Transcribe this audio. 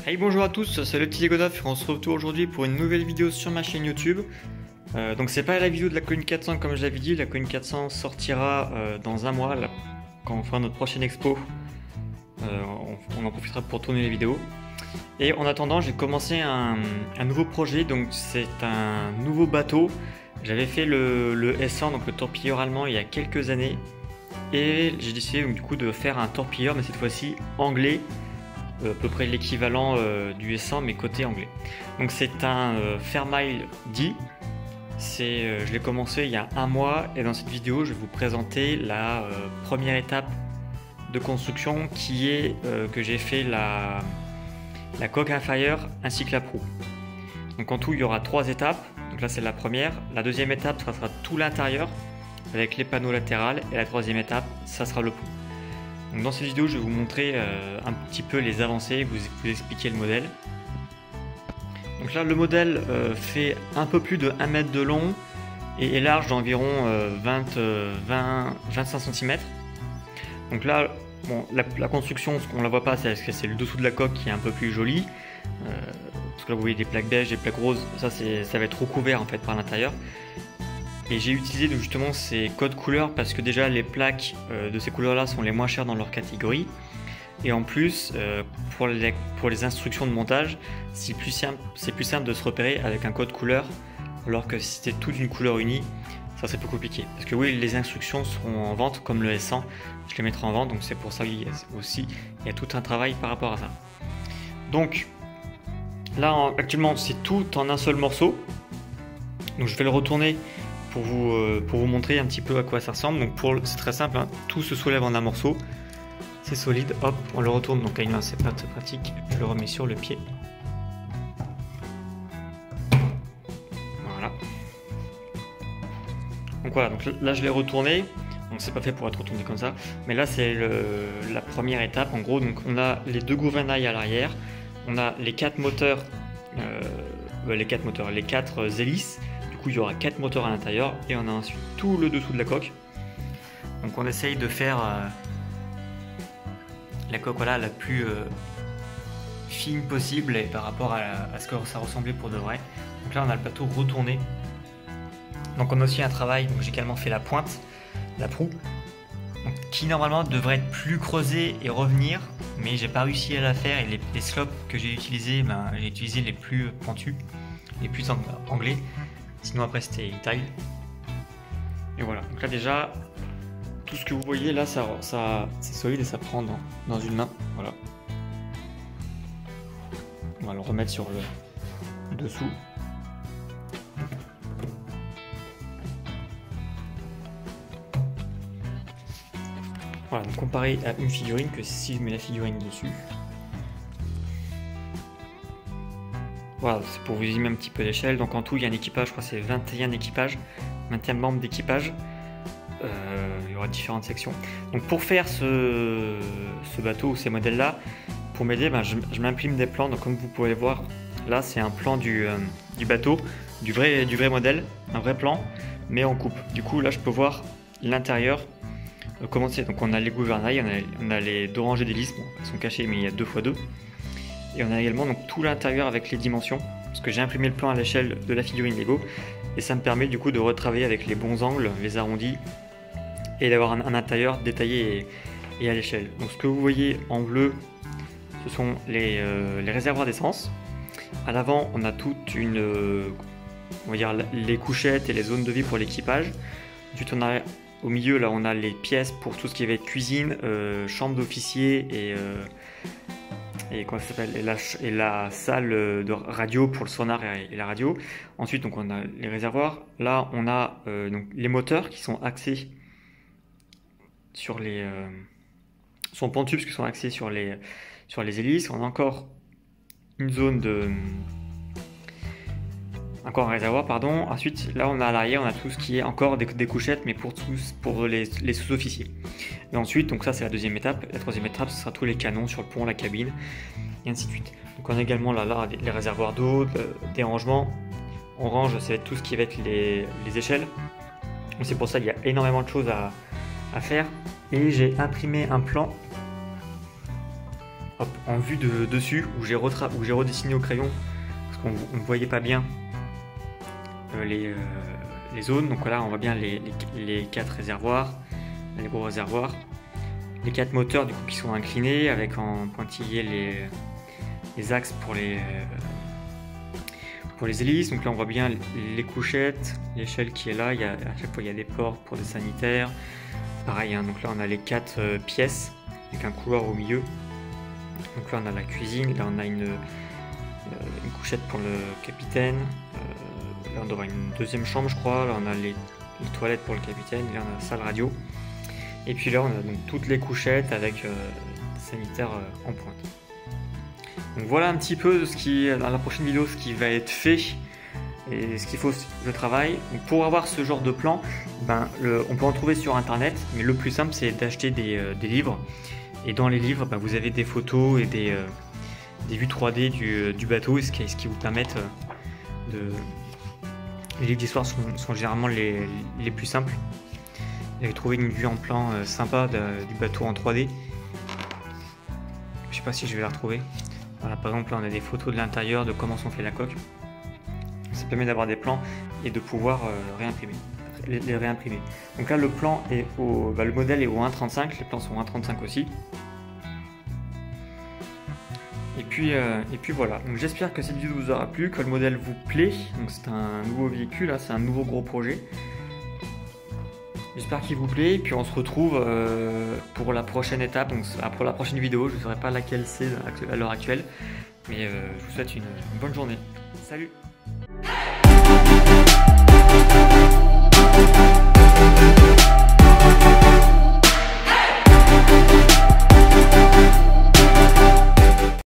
Hey, bonjour à tous, c'est le petit Godaf et on se retrouve aujourd'hui pour une nouvelle vidéo sur ma chaîne YouTube. Donc c'est pas la vidéo de la Coin 400 comme je l'avais dit, la Coin 400 sortira dans un mois là, quand on fera notre prochaine expo. On en profitera pour tourner les vidéos. Et en attendant, j'ai commencé un nouveau projet, donc c'est un nouveau bateau. J'avais fait le S100, donc le torpilleur allemand, il y a quelques années. Et j'ai décidé donc, du coup de faire un torpilleur, mais cette fois-ci anglais. À peu près l'équivalent du S100 mais côté anglais. Donc c'est un Fairmile D. Je l'ai commencé il y a un mois et dans cette vidéo je vais vous présenter la première étape de construction qui est que j'ai fait la coque inférieure ainsi que la proue. Donc en tout il y aura 3 étapes. Donc là c'est la première. La deuxième étape ça sera tout l'intérieur avec les panneaux latérales et la troisième étape ça sera le pont. Donc dans cette vidéo, je vais vous montrer un petit peu les avancées, vous expliquer le modèle. Donc là, le modèle fait un peu plus de 1 mètre de long et est large d'environ 25 cm. Donc là, bon, la construction, on ne la voit pas, c'est le dessous de la coque qui est un peu plus joli. Parce que là, vous voyez des plaques beiges, des plaques roses, ça va être recouvert en fait par l'intérieur. Et j'ai utilisé donc justement ces codes couleurs parce que déjà les plaques de ces couleurs là sont les moins chères dans leur catégorie. Et en plus, pour les instructions de montage, c'est plus simple de se repérer avec un code couleur. Alors que si c'était toute une couleur unie, ça serait plus compliqué. Parce que oui, les instructions seront en vente comme le S100, je les mettrai en vente. Donc c'est pour ça qu'il y a tout un travail par rapport à ça. Donc là actuellement c'est tout en un seul morceau. Donc je vais le retourner pour vous montrer un petit peu à quoi ça ressemble. Donc c'est très simple, hein. Tout se soulève en un morceau, c'est solide, hop, on le retourne, donc à une main c'est pas très pratique, je le remets sur le pied. Voilà. Donc voilà, donc là je l'ai retourné, donc c'est pas fait pour être retourné comme ça, mais là c'est la première étape en gros. Donc on a les 2 gouvernails à l'arrière, on a les 4 moteurs, les 4 hélices. Du coup, il y aura 4 moteurs à l'intérieur et on a ensuite tout le dessous de la coque. Donc on essaye de faire la coque voilà, la plus fine possible et par rapport à ce que ça ressemblait pour de vrai. Donc là on a le bateau retourné. Donc on a aussi un travail, donc j'ai également fait la pointe, la proue, donc, qui normalement devrait être plus creusée et revenir, mais j'ai pas réussi à la faire et les slopes que j'ai utilisés, j'ai utilisé les plus pentus, les plus anglais. Sinon après c'était taille. Et voilà, donc là déjà tout ce que vous voyez là ça c'est solide et ça prend dans une main. Voilà. On va le remettre sur le dessous. Voilà, donc comparé à une figurine, que si je mets la figurine dessus. Voilà, c'est pour vous estimer un petit peu l'échelle. Donc en tout, il y a un équipage, je crois que c'est 21 équipages, 21 membres d'équipage. Il y aura différentes sections. Donc pour faire ce bateau ou ces modèles-là, pour m'aider, je m'imprime des plans. Donc comme vous pouvez le voir, là c'est un plan du bateau, du vrai modèle, un vrai plan, mais en coupe. Du coup là je peux voir l'intérieur. Comment c'est. Donc on a les gouvernails, on a les 2 rangées d'hélices, bon, elles sont cachées mais il y a 2 x 2. Et on a également donc tout l'intérieur avec les dimensions, parce que j'ai imprimé le plan à l'échelle de la figurine Lego, et ça me permet du coup de retravailler avec les bons angles, les arrondis, et d'avoir un intérieur détaillé et à l'échelle. Donc ce que vous voyez en bleu, ce sont les réservoirs d'essence. À l'avant, on a toute on va dire les couchettes et les zones de vie pour l'équipage. Ensuite, au milieu, là, on a les pièces pour tout ce qui va être cuisine, chambre d'officier et comment ça s'appelle, et la salle de radio pour le sonar et la radio. Ensuite, donc on a les réservoirs. Là, on a donc les moteurs qui sont axés sur sont pentus parce qu'ils sont axés sur les hélices. On a encore une zone encore un réservoir, pardon. Ensuite, là, on a à l'arrière, on a tout ce qui est encore des couchettes, mais pour les sous-officiers. Et ensuite, donc ça, c'est la deuxième étape. La troisième étape, ce sera tous les canons sur le pont, la cabine, et ainsi de suite. Donc, on a également là les réservoirs d'eau, des rangements. On range, ça va être tout ce qui va être les échelles. Donc, c'est pour ça qu'il y a énormément de choses à faire. Et j'ai imprimé un plan hop, en vue de dessus, où j'ai redessiné au crayon, parce qu'on ne voyait pas bien les zones. Donc là, on voit bien les 4 réservoirs, les gros réservoirs, les 4 moteurs du coup qui sont inclinés avec en pointillé les axes pour les hélices. Donc là, on voit bien les couchettes, l'échelle qui est là. À chaque fois, il y a des portes pour des sanitaires. Pareil, hein, donc là, on a les 4 pièces avec un couloir au milieu. Donc là, on a la cuisine. Là, on a une couchette pour le capitaine. Là, on doit avoir une deuxième chambre, je crois. Là, on a les toilettes pour le capitaine. Là, on a la salle radio. Et puis là, on a donc toutes les couchettes avec sanitaires en pointe. Donc voilà un petit peu ce qui, dans la prochaine vidéo, ce qui va être fait et ce qu'il faut le travail. Donc pour avoir ce genre de plan, on peut en trouver sur internet, mais le plus simple c'est d'acheter des livres. Et dans les livres, vous avez des photos et des vues 3D du bateau, ce qui vous permettent de... Les livres d'histoire sont généralement les plus simples. J'avais trouvé une vue en plan sympa du bateau en 3D. Je sais pas si je vais la retrouver. Voilà, par exemple, là on a des photos de l'intérieur, de comment sont fait la coque. Ça permet d'avoir des plans et de pouvoir les réimprimer. Donc là, le plan est le modèle est au 1.35, les plans sont 1.35 aussi. Et puis voilà. Donc j'espère que cette vidéo vous aura plu, que le modèle vous plaît. Donc c'est un nouveau véhicule, c'est un nouveau gros projet. J'espère qu'il vous plaît, et puis on se retrouve pour la prochaine étape, donc pour la prochaine vidéo. Je ne saurais pas laquelle c'est à l'heure actuelle, mais je vous souhaite une bonne journée. Salut!